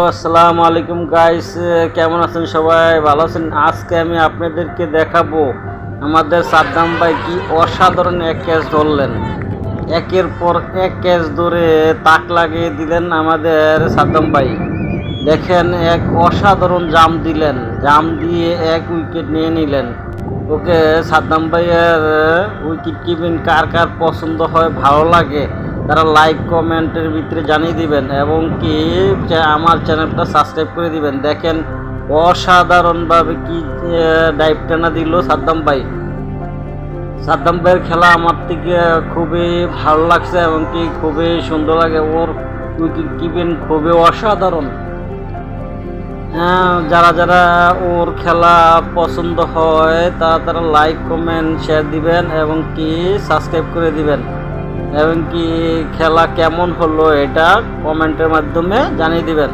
আসসালামু আলাইকুম গাইস, কেমন আছেন সবাই? ভালো আছেন? আজকে আমি আপনাদেরকে দেখাবো আমাদের সাদ্দাম ভাই কি অসাধারণ এক ক্যাচ ধরলেন। একের পর এক ক্যাচ ধরে তাক লাগিয়ে দিলেন আমাদের সাদ্দাম ভাই। দেখেন, এক অসাধারণ জাম দিলেন, জাম দিয়ে এক উইকেট নিয়ে নিলেন। ওকে সাদ্দাম ভাইয়ের উইকেট কিপিং কার কার পছন্দ হয়, ভালো লাগে, তারা লাইক কমেন্টের ভিতরে জানিয়ে দিবেন এবং কি আমার চ্যানেলটা সাবস্ক্রাইব করে দিবেন। দেখেন অসাধারণভাবে কি ডাইভ টানা দিল সাদ্দাম ভাই। সাদ্দাম ভাইয়ের খেলা আমার থেকে খুবই ভালো লাগছে এবং কি খুবই সুন্দর লাগে। ওর উইকেট কিপিং খুবই অসাধারণ। যারা যারা ওর খেলা পছন্দ হয় তারা লাইক কমেন্ট শেয়ার দিবেন এবং কি সাবস্ক্রাইব করে দিবেন এবং কি খেলা কেমন হলো এটা কমেন্টের মাধ্যমে জানিয়ে দিবেন।